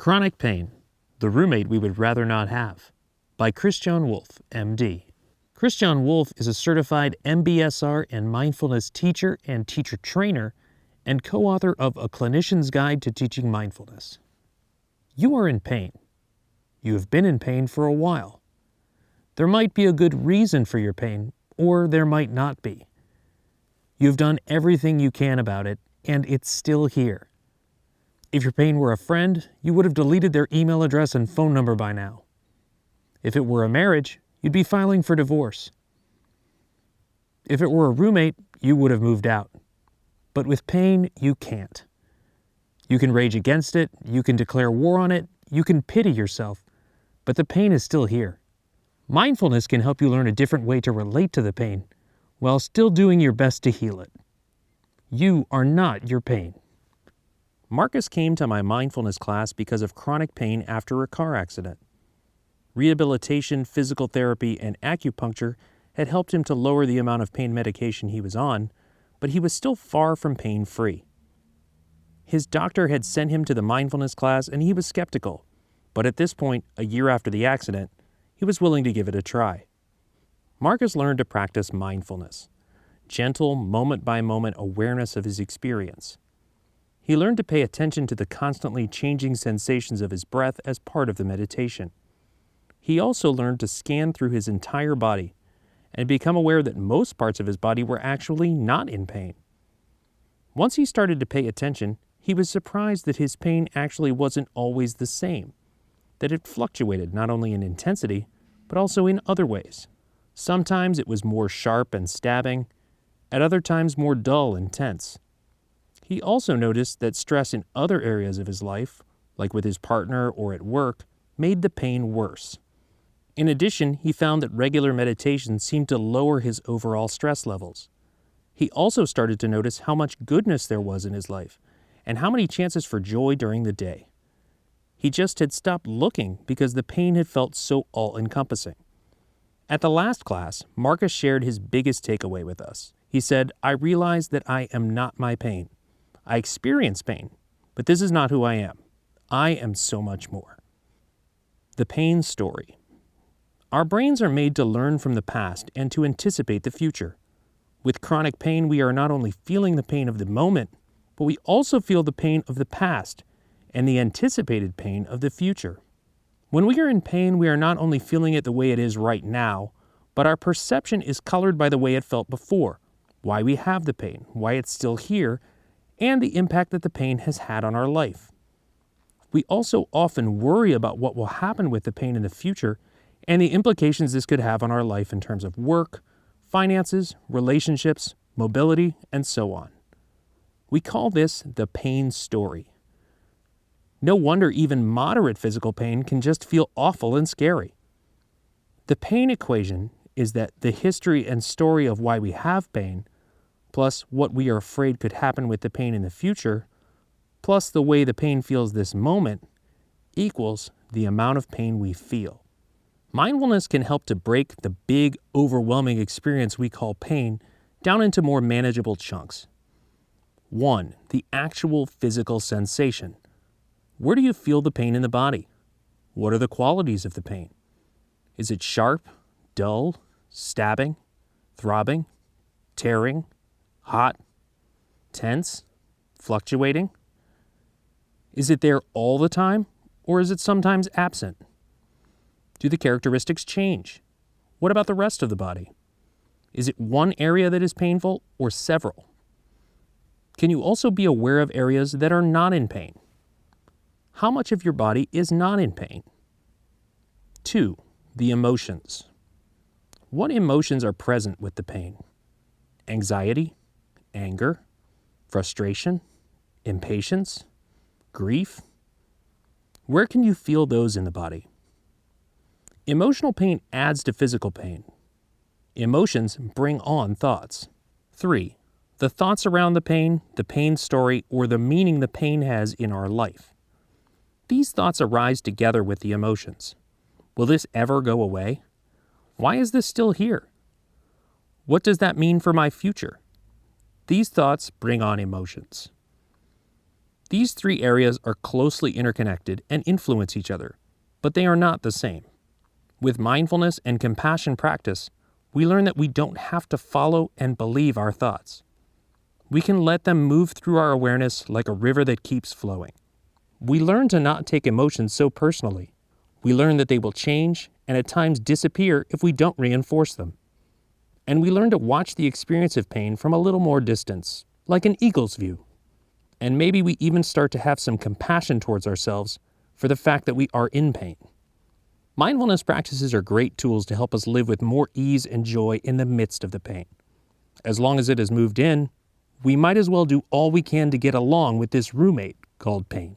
Chronic Pain, The Roommate We Would Rather Not Have, by Christian Wolf, MD. Christian Wolf is a certified MBSR and mindfulness teacher and teacher trainer and co-author of A Clinician's Guide to Teaching Mindfulness. You are in pain. You have been in pain for a while. There might be a good reason for your pain, or there might not be. You've done everything you can about it, and it's still here. If your pain were a friend, you would have deleted their email address and phone number by now. If it were a marriage, you'd be filing for divorce. If it were a roommate, you would have moved out. But with pain, you can't. You can rage against it, you can declare war on it, you can pity yourself, but the pain is still here. Mindfulness can help you learn a different way to relate to the pain, while still doing your best to heal it. You are not your pain. Marcus came to my mindfulness class because of chronic pain after a car accident. Rehabilitation, physical therapy, and acupuncture had helped him to lower the amount of pain medication he was on, but he was still far from pain-free. His doctor had sent him to the mindfulness class and he was skeptical, but at this point, a year after the accident, he was willing to give it a try. Marcus learned to practice mindfulness, gentle, moment-by-moment awareness of his experience. He learned to pay attention to the constantly changing sensations of his breath as part of the meditation. He also learned to scan through his entire body and become aware that most parts of his body were actually not in pain. Once he started to pay attention, he was surprised that his pain actually wasn't always the same, that it fluctuated not only in intensity, but also in other ways. Sometimes it was more sharp and stabbing, at other times more dull and tense. He also noticed that stress in other areas of his life, like with his partner or at work, made the pain worse. In addition, he found that regular meditation seemed to lower his overall stress levels. He also started to notice how much goodness there was in his life, and how many chances for joy during the day. He just had stopped looking because the pain had felt so all-encompassing. At the last class, Marcus shared his biggest takeaway with us. He said, "I realized that I am not my pain. I experience pain, but this is not who I am. I am so much more." The pain story. Our brains are made to learn from the past and to anticipate the future. With chronic pain, we are not only feeling the pain of the moment, but we also feel the pain of the past and the anticipated pain of the future. When we are in pain, we are not only feeling it the way it is right now, but our perception is colored by the way it felt before, why we have the pain, why it's still here, and the impact that the pain has had on our life. We also often worry about what will happen with the pain in the future and the implications this could have on our life in terms of work, finances, relationships, mobility, and so on. We call this the pain story. No wonder even moderate physical pain can just feel awful and scary. The pain equation is that the history and story of why we have pain, plus what we are afraid could happen with the pain in the future, plus the way the pain feels this moment, equals the amount of pain we feel. Mindfulness can help to break the big, overwhelming experience we call pain down into more manageable chunks. 1. The actual physical sensation. Where do you feel the pain in the body? What are the qualities of the pain? Is it sharp, dull, stabbing, throbbing, tearing, hot, tense, fluctuating? Is it there all the time, or is it sometimes absent? Do the characteristics change? What about the rest of the body? Is it one area that is painful, or several? Can you also be aware of areas that are not in pain? How much of your body is not in pain? 2. The emotions. What emotions are present with the pain? Anxiety, anger, frustration, impatience, grief? Where can you feel those in the body? Emotional pain adds to physical pain. Emotions bring on thoughts. 3. The thoughts around the pain story, or the meaning the pain has in our life. These thoughts arise together with the emotions. Will this ever go away? Why is this still here? What does that mean for my future? These thoughts bring on emotions. These three areas are closely interconnected and influence each other, but they are not the same. With mindfulness and compassion practice, we learn that we don't have to follow and believe our thoughts. We can let them move through our awareness like a river that keeps flowing. We learn to not take emotions so personally. We learn that they will change and at times disappear if we don't reinforce them. And we learn to watch the experience of pain from a little more distance, like an eagle's view. And maybe we even start to have some compassion towards ourselves for the fact that we are in pain. Mindfulness practices are great tools to help us live with more ease and joy in the midst of the pain. As long as it has moved in, we might as well do all we can to get along with this roommate called pain.